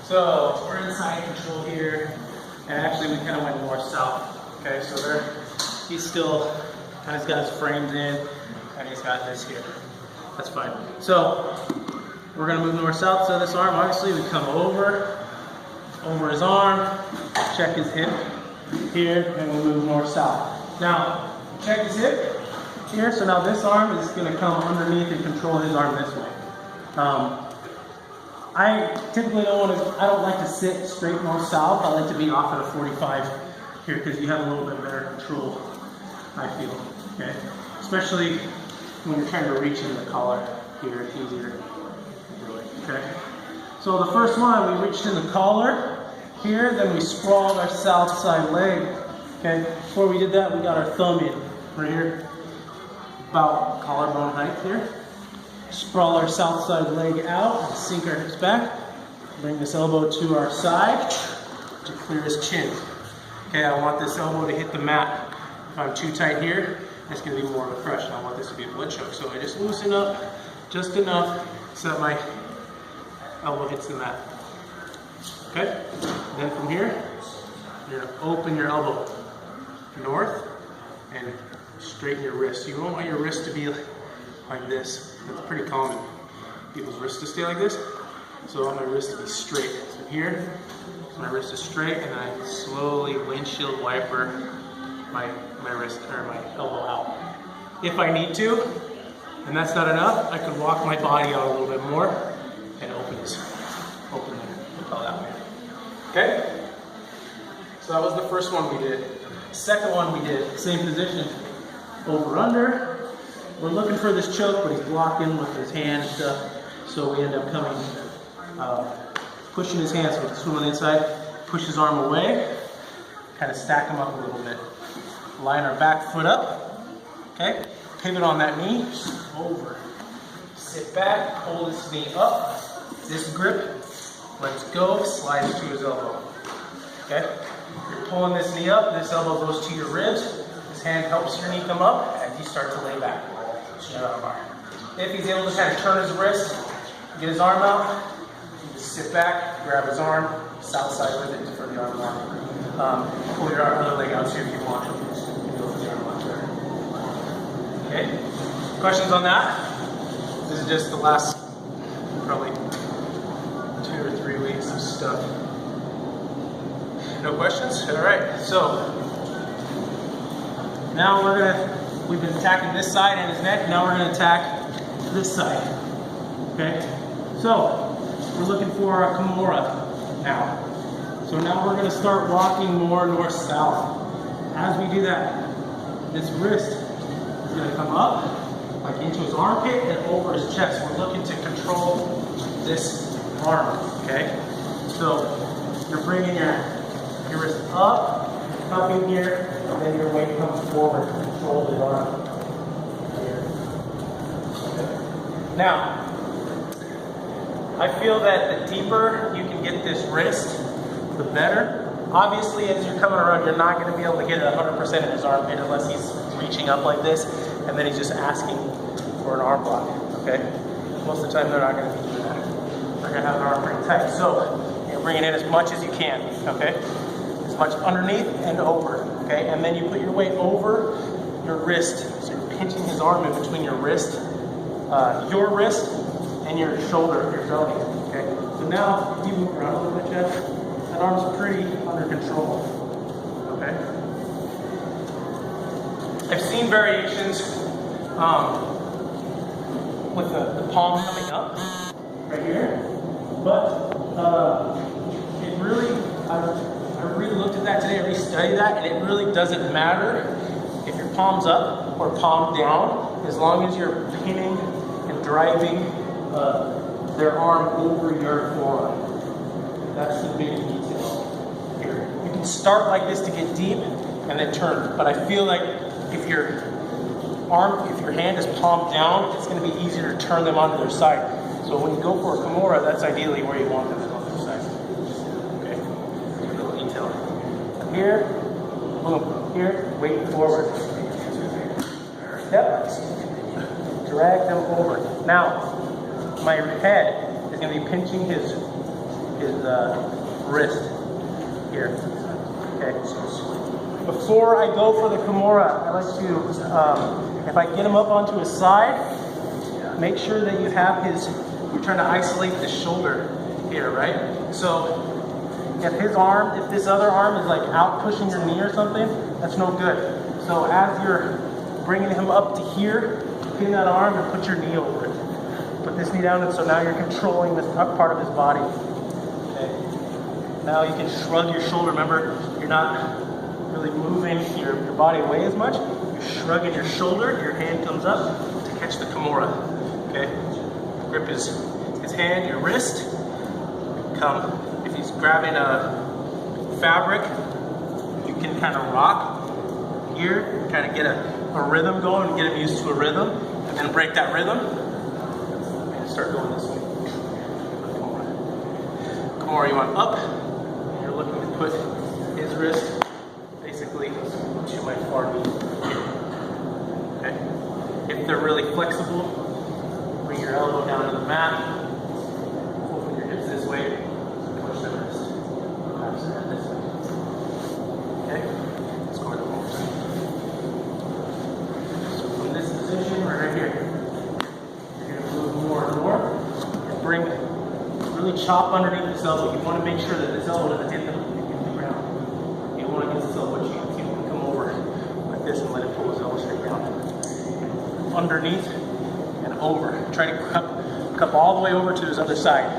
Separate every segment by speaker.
Speaker 1: So we're inside control here, and actually we kind of went north-south. Okay, so he's still kind of got his frames in, and he's got this here. That's fine. So we're gonna move north-south. So this arm, obviously, we come over his arm, check his hip here, and we move north-south. Now check his hip here. So now this arm is gonna come underneath and control his arm this way. I typically I don't like to sit straight north-south. I like to be off at a 45 here because you have a little bit better control, I feel, okay? Especially when you're trying to reach in the collar here, it's easier to do it, okay? So the first one, we reached in the collar here, then we sprawled our south side leg, okay? Before we did that, we got our thumb in right here, about collarbone height here. Sprawl our south side leg out, and sink our hips back. Bring this elbow to our side to clear his chin. Okay, I want this elbow to hit the mat. If I'm too tight here, it's going to be more of a crush, and I want this to be a blood choke. So I just loosen up just enough so that my elbow hits the mat. Okay, then from here, you're going to open your elbow north and straighten your wrist. You don't want your wrist to be like this. That's pretty common. People's wrists to stay like this. So I want my wrist to be straight. So here, my wrist is straight, and I slowly windshield wiper my wrist or my elbow out. If I need to, and that's not enough, I could walk my body out a little bit more and open the lapel that way. Okay? So that was the first one we did. Second one we did, same position, over under. We're looking for this choke, but he's blocking with his hand and stuff. So we end up coming, pushing his hands, so swim on the inside, push his arm away, kind of stack him up a little bit. Line our back foot up, okay? Pivot on that knee, over. Sit back, pull this knee up, this grip, let's go, slides to his elbow, okay? You're pulling this knee up, this elbow goes to your ribs, this hand helps your knee come up, and you start to lay back. If he's able to kind of turn his wrist, get his arm out, you just sit back, grab his arm, south side with it for the arm lock. Pull your other leg out too if you want. Okay? Questions on that? This is just the last probably 2 or 3 weeks of stuff. No questions? All right. So now we've been attacking this side and his neck. Now we're going to attack this side. Okay? So we're looking for a Kimura now. So now we're going to start walking more north-south. As we do that, this wrist is going to come up, like into his armpit and over his chest. We're looking to control this arm, okay? So you're bringing your wrist up, cupping here, and then your weight comes forward to control the arm. Here. Okay. Now, I feel that the deeper you can get this wrist, the better. Obviously, as you're coming around, you're not going to be able to get 100% in his armpit unless he's reaching up like this, and then he's just asking for an arm block, okay? Most of the time, they're not going to be doing that. They're going to have an arm pretty tight. So, you're bringing in as much as you can, okay? As much underneath and over, okay? And then you put your weight over your wrist. So you're pinching his arm in between your wrist and your shoulder, your belly, okay? So now, if you move around a little bit, Jeff, that arm's pretty under control, okay? I've seen variations with the palm coming up right here, but it really, I really looked at that today, I restudied that, and it really doesn't matter if your palm's up or palm down, as long as you're pinning and driving their arm over your forearm. That's the big detail here. You can start like this to get deep and then turn, but I feel like if your hand is palm down, it's going to be easier to turn them onto their side. So when you go for a Kimura, that's ideally where you want them on their side. Okay, a little detail. Here, boom, here, weight forward. Yep, drag them over. Now, my head is going to be pinching his his wrist here. Okay. Before I go for the Kimura, I like to, if I get him up onto his side, make sure that you have his, you're trying to isolate the shoulder here, right? So if his arm, if this other arm is like out pushing your knee or something, that's no good. So as you're bringing him up to here, pin that arm and put your knee over it. Put this knee down, and so now you're controlling this up part of his body. Okay. Now you can shrug your shoulder. Remember, you're not really moving your body away as much. You're shrugging your shoulder, your hand comes up to catch the Kimura. Okay? Grip his hand, your wrist. Come. If he's grabbing a fabric, you can kind of rock here, kind of get a rhythm going and get him used to a rhythm, and then break that rhythm and start going this way. Kimura, you want up. You're looking to put his wrist basically to my far knee here. Okay? If they're really flexible, bring your elbow down to the mat, open your hips this way, push the wrist. This way. Okay? Let's go to one more time. So from this position, right here, you're going to move more and more, and bring, really chop underneath this elbow. You want to make sure that this elbow doesn't hit the ground. You want to get this elbow, you can come over like this and let it pull his elbow straight down. Underneath and over. Try to cup all the way over to his other side.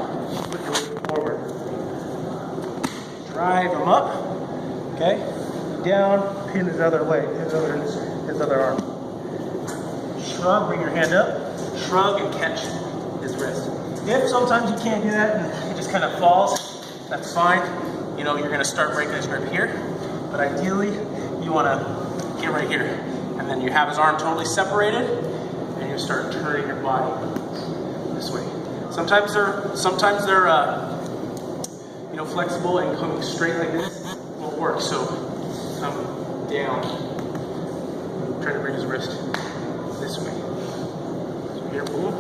Speaker 1: Put your weight forward. Drive him up. Okay? Down, pin his other leg, his other arm. Shrug, bring your hand up. Shrug and catch his wrist. If sometimes you can't do that and he just kind of falls, that's fine. You know, you're going to start breaking his grip here. But ideally, you want to get right here. And then you have his arm totally separated, and you start turning your body this way. Sometimes they're you know, flexible and coming straight like this won't work. So come down. Try to bring his wrist this way. So here, boom.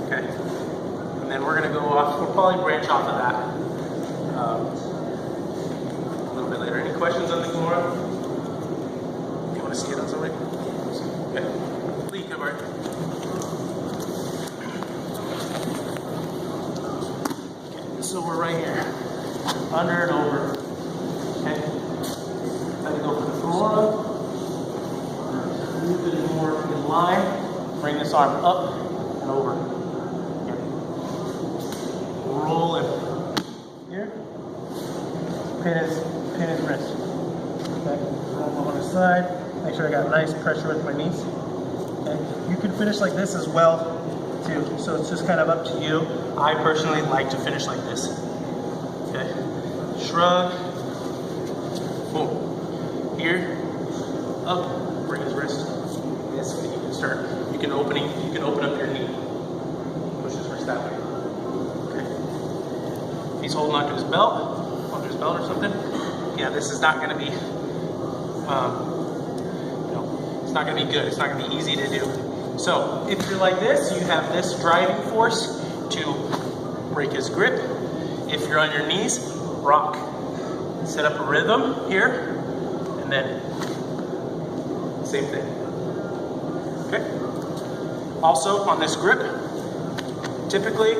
Speaker 1: Okay. And then we're gonna go off. We'll probably branch off of that a little bit later. Any questions on the Kimura? You want to see it on somebody? Okay. Lee, come right. Okay. So we're right here, under and over. Okay. Let me go for the Kimura. Move it more in line. Bring this arm up and over. Here. Roll it here. Pin his wrist. Okay. Roll on the side. Make sure I got nice pressure with my knees. Okay. You can finish like this as well, too. So it's just kind of up to you. I personally like to finish like this. Okay. Shrug. Boom. Here. Up. Bring his wrist. This way. You can start. You can open up your knee. Push his wrist that way. Okay. If he's holding onto his belt or something, yeah, this is not going to be, it's not going to be good. It's not going to be easy to do. So if you're like this, you have this driving force to break his grip. If you're on your knees, rock. Set up a rhythm here, and then same thing. Okay. Also on this grip, typically,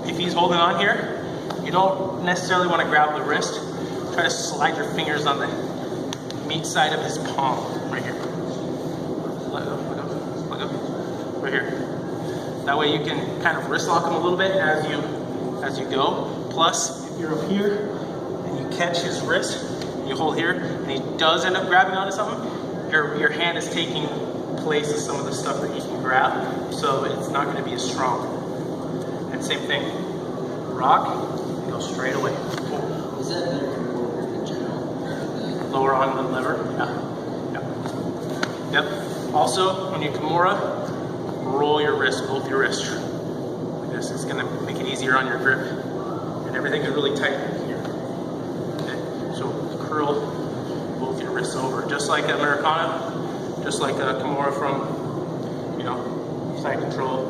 Speaker 1: if he's holding on here, you don't necessarily want to grab the wrist. Try to slide your fingers on the meat side of his palm, right here. Let go, let go, let go. Right here. That way you can kind of wrist lock him a little bit as you go. Plus, if you're up here and you catch his wrist, and you hold here, and he does end up grabbing onto something, your hand is taking place of some of the stuff that you can grab, so it's not going to be as strong. And same thing. Rock, and go straight away. Boom.
Speaker 2: Is that better for work in general?
Speaker 1: Lower on the lever. Yeah. Yep. Also, when you Kimura, roll your wrist, both your wrists. Like this. It's going to make it easier on your grip. And everything is really tight here. Okay. So curl both your wrists over. Just like Americana, just like a Kimura from, side control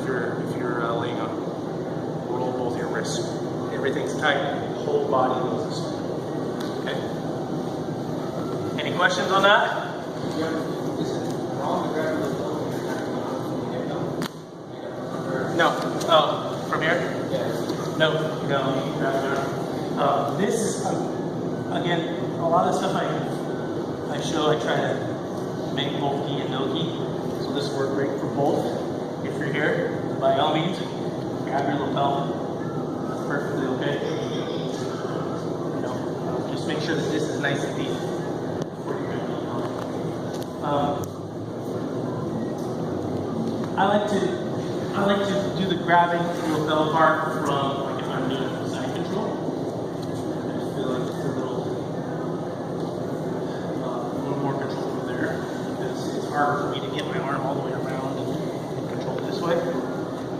Speaker 1: if you're laying on. tight, whole body goes this way. Okay? Any questions on that? No. Oh, from here? No, you can grab it. This is, again, a lot of the stuff I show, I try to make both gi and no gi. So this will work great for both. If you're here, by all means, grab your lapel. That's perfectly okay. You know, just make sure that this is nice and deep before you're going to be on. I like to do the grabbing the lapel part from, like, if I'm doing side control. I just feel like it's a little more control over there, because it's harder for me to get my arm all the way around and control this way.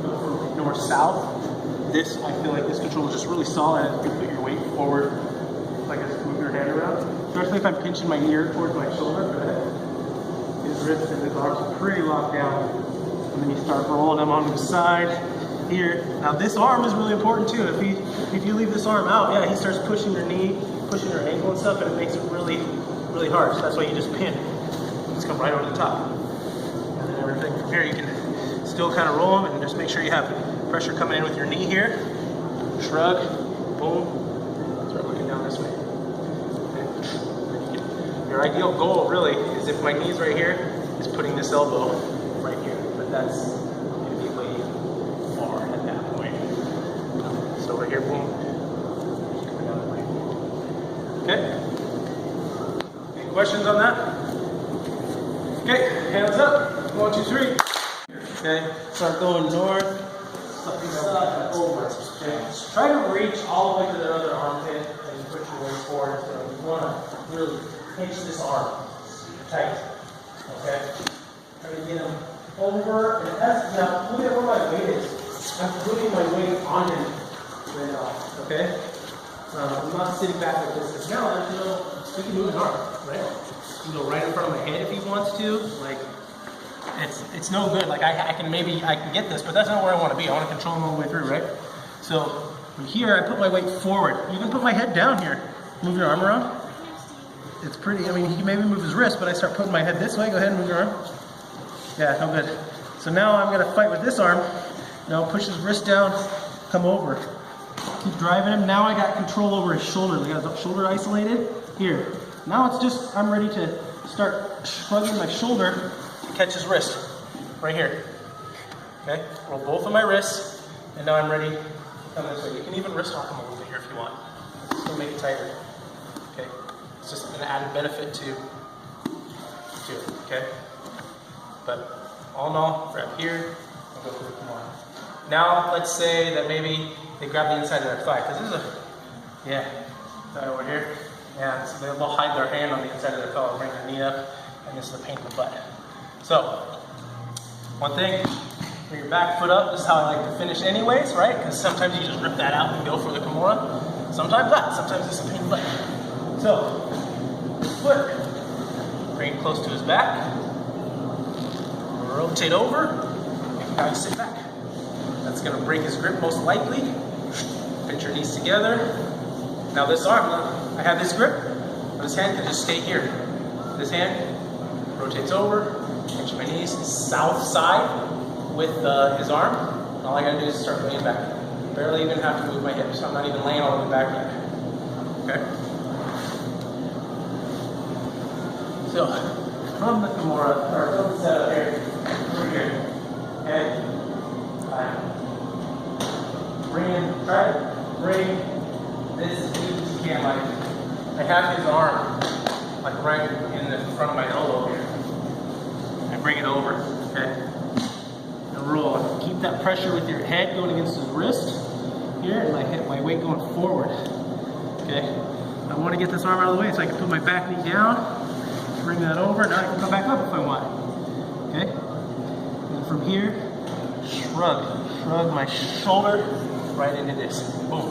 Speaker 1: But from north-south, this, I feel like this control is just really solid as you put your weight forward, like I just move your hand around. Especially if I'm pinching my ear towards my shoulder, his wrists and his arms are pretty locked down. And then you start rolling them on the side here. Now this arm is really important too. If you leave this arm out, yeah, he starts pushing your knee, pushing your ankle and stuff, and it makes it really, really hard. So that's why you just pin. Just come right over the top. And then everything from here, you can still kind of roll them and just make sure you have pressure coming in with your knee here. Shrug, boom. Start looking down this way. Okay. Your ideal goal really is if my knee's right here, is putting this elbow right here. But that's going to be way far at that point. So over here, boom. Coming down the way. Okay? Any questions on that? Okay, hands up. 1, 2, 3. Okay, start going north, up, over. Okay, try to reach all the way to the other armpit and push your way forward. So you want to really pinch this arm tight. Okay, try to get him over. And that's, now look at where my weight is. I'm putting my weight on him right now. Okay, I'm not sitting back like this. Because now, you know, we can move his arm, right? You can go right in front of my head if he wants to. Like, it's no good. Like I can get this, but that's not where I want to be. I want to control him all the way through, right? So from here, I put my weight forward. You can put my head down here. Move your arm around. It's pretty. I mean, he can maybe move his wrist, but I start putting my head this way. Go ahead and move your arm. Yeah, no good. So now I'm gonna fight with this arm. Now push his wrist down, come over. Keep driving him. Now I got control over his shoulder. I got his shoulder isolated. Here. Now it's just, I'm ready to start shrugging my shoulder to catch his wrist. Right here. Okay? Roll both of my wrists, and now I'm ready to come this way. You can even wrist lock him a little bit here if you want. It's gonna make it tighter. Okay? It's just an added benefit to it, okay? But all in all, grab here and go for the Kimura. Now, let's say that maybe they grab the inside of their thigh, because this is thigh over here. Yeah, so they'll hide their hand on the inside of their thigh and bring their knee up, and this is a pain in the butt. So, one thing, bring your back foot up. This is how I like to finish anyways, right? Because sometimes you just rip that out and go for the Kimura. Sometimes not. Sometimes it's a pain in the butt. So, this foot, bring it close to his back. Rotate over, and now you sit back. That's going to break his grip most likely. Pinch your knees together. Now this arm, I have this grip, but this hand can just stay here. This hand rotates over, pinch my knees, south side with his arm. And all I got to do is start laying back. Barely even have to move my hips. I'm not even laying all the way back yet. Okay? So, from the Kimura, or from the setup here, over here, okay? Try to bring this as deep as you can. Like, I have his arm, like right in the front of my elbow here. And bring it over, okay? And roll. Keep that pressure with your head going against his wrist here, and my weight going forward, okay? I want to get this arm out of the way so I can put my back knee down. Bring that over, now I can come back up if I want. Okay? And from here, shrug my shoulder right into this. Boom.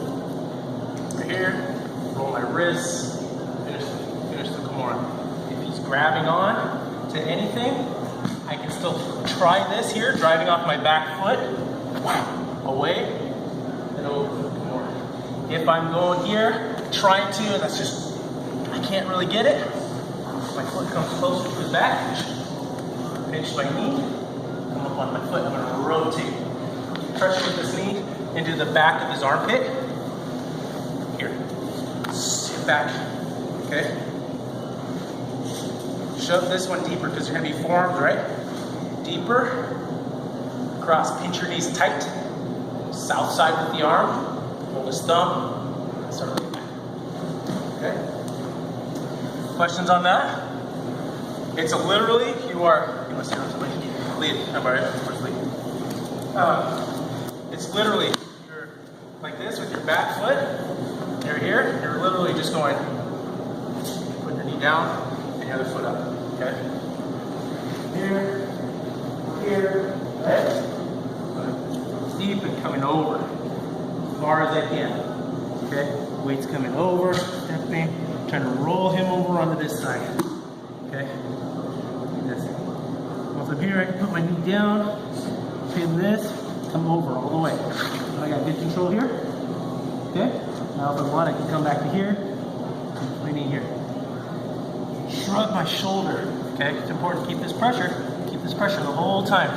Speaker 1: Right here, roll my wrists, finish the Kimura. If he's grabbing on to anything, I can still try this here, driving off my back foot, away, and over the Kimura. If I'm going here, trying to, and that's just, I can't really get it, my foot comes closer to his back, pinch my knee, come up on my foot, I'm gonna rotate. Pressure with this knee into the back of his armpit. Here, sit back, okay? Shove this one deeper because you're gonna be forearms, right? Deeper, cross, pinch your knees tight. South side with the arm, hold his thumb, start looking back. Okay? Questions on that? It's literally, you want to see something? Lead, how about it? Where's lead? It's literally, you're like this with your back foot, you're here, you're literally just going, put your knee down, and your other foot up, okay? Here, right? Deep and coming over, as far as I can, okay? Weight's coming over, stepping, trying to roll him over onto this side, okay? This. Once I'm here, I can put my knee down, pin this, come over all the way. I got good control here, okay? Now if I want, I can come back to here, and my knee here. Shrug my shoulder, okay? It's important to keep this pressure the whole time.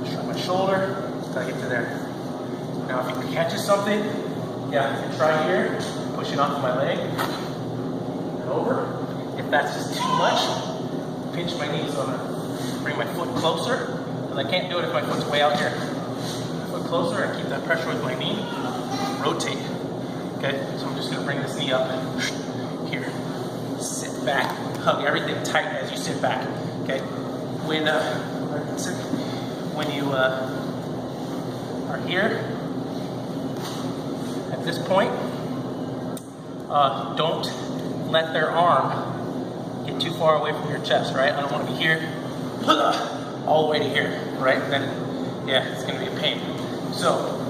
Speaker 1: Shrug my shoulder, until I get to there. Now if he catches something, yeah, I can try here, pushing off my leg, and over. If that's just too much, pinch my knee, so I'm gonna bring my foot closer, because I can't do it if my foot's way out here. Foot closer and keep that pressure with my knee, rotate. Okay, so I'm just gonna bring this knee up, here, sit back, hug everything tight as you sit back, okay? When you are here, at this point, don't let their arm get too far away from your chest, right? I don't want to be here, all the way to here, right? Then, yeah, it's going to be a pain. So,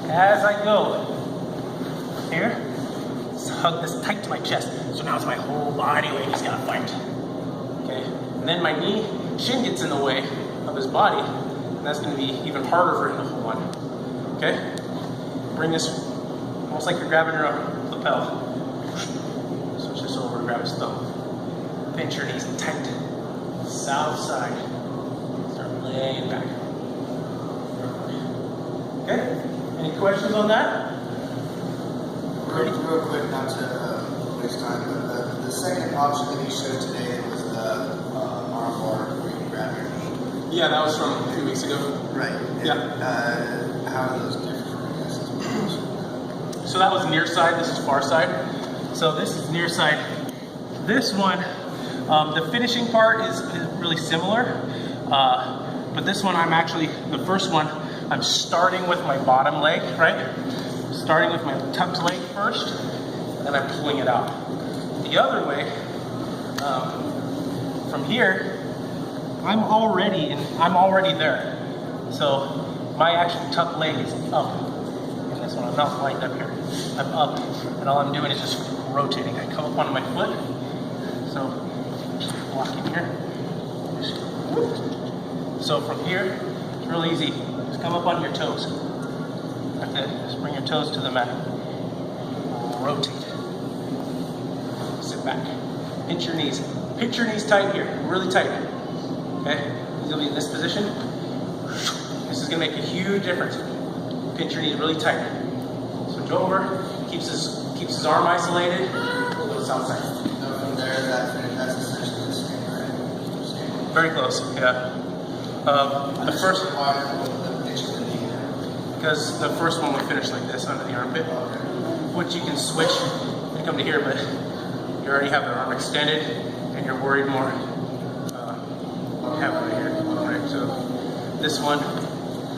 Speaker 1: as I go here, hug this tight to my chest. So now it's my whole body weight he's got to fight. Okay? And then my knee, shin gets in the way of his body, and that's going to be even harder for him to hold on. Okay? Bring this almost like you're grabbing your lapel. Switch this over and grab his thumb. Pinch your knees tight. South side. Start laying back. Okay? Any questions on that?
Speaker 2: Real quick, not to waste time, but the second option that you showed today was the arm bar where you grab your knee.
Speaker 3: Yeah, that was from a few weeks ago.
Speaker 2: Right.
Speaker 3: Yeah.
Speaker 2: How are those different?
Speaker 1: So that was near side, this is far side. So this is near side. This one, the finishing part is really similar, but this one the first one, I'm starting with my bottom leg, right? Starting with my tucked leg first, and then I'm pulling it out. The other way, from here, I'm already there. So my actual tucked leg is up. And this one, I'm not lined up here. I'm up, and all I'm doing is just rotating. I come up onto my foot, so just walking here. So from here, it's real easy. Just come up on your toes. Like that. Just bring your toes to the mat. Rotate. Sit back. Pinch your knees. Pinch your knees tight here, really tight. Okay? You'll be in this position. This is gonna make a huge difference. Pinch your knees really tight. Switch over. Keeps his arm isolated. Goes outside.
Speaker 2: So from there, that's essentially the same, right?
Speaker 1: Very close. Yeah. The first.
Speaker 2: Why the pitch of the knee there?
Speaker 1: Because the first one we finished like this under the armpit, which you can switch and come to here, but you already have the arm extended and you're worried more having it here. Right? So this one,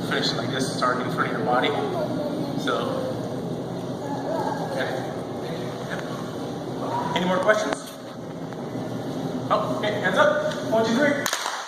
Speaker 1: finish it like this, it's already in front of your body. So, okay. Any more questions? Oh, okay, hands up. 1, 2, 3.